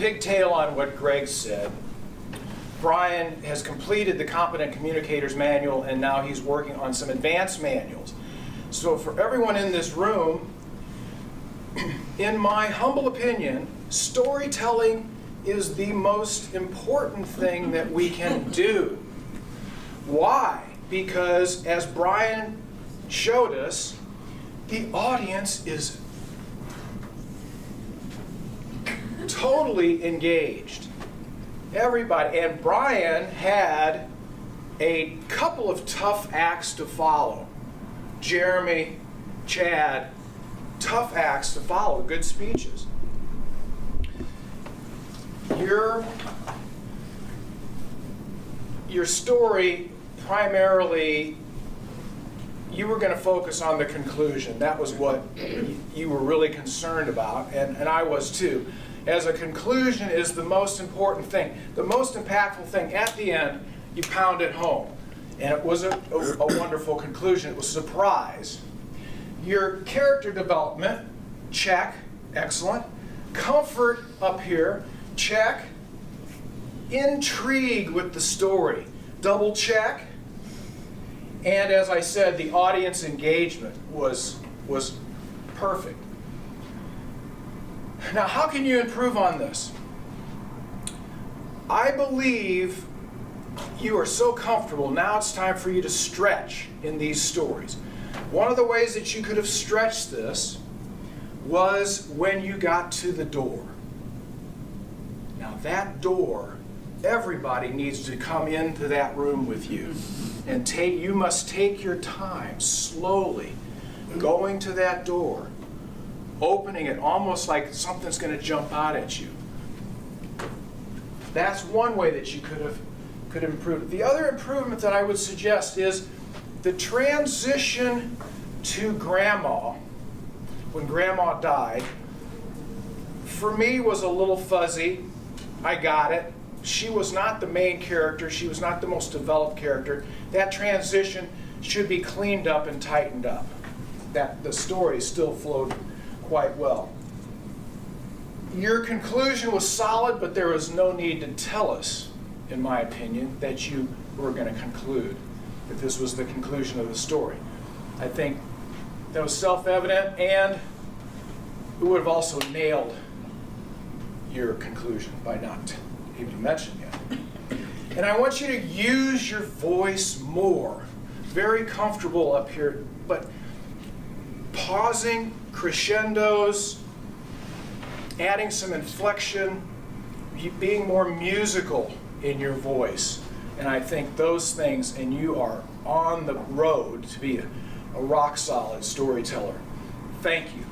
pigtail on what Greg said. Brian has completed the Competent Communicators Manual, and now he's working on some advanced manuals. So for everyone in this room, in my humble opinion, storytelling is the most important thing that we can do. Why? Because as Brian showed us, the audience is totally engaged. Everybody. And Brian had a couple of tough acts to follow. Jeremy, Chad, tough acts to follow, good speeches. Your story, primarily, you were going to focus on the conclusion. That was what you were really concerned about, and I was too. As a conclusion is the most important thing. The most impactful thing at the end, you pound it home. And it was a wonderful conclusion. It was a surprise. Your character development, check, excellent. Comfort up here, check. Intrigue with the story, double check. And as I said, the audience engagement was perfect. Now, how can you improve on this? I believe you are so comfortable. Now it's time for you to stretch in these stories. One of the ways that you could have stretched this was when you got to the door. Now that door, everybody needs to come into that room with you. And you must take your time, slowly, going to that door, opening it almost like something's going to jump out at you. That's one way that you could improve. The other improvement that I would suggest is the transition to Grandma, when Grandma died, for me was a little fuzzy. I got it. She was not the main character. She was not the most developed character. That transition should be cleaned up and tightened up. That the story still flowed quite well. Your conclusion was solid, but there was no need to tell us, in my opinion, that you were going to conclude, that this was the conclusion of the story. I think that was self-evident, and it would have also nailed your conclusion by not even mentioning it. And I want you to use your voice more. Very comfortable up here, but pausing, crescendos, adding some inflection, being more musical in your voice. And I think those things, and you are on the road to be a rock-solid storyteller. Thank you.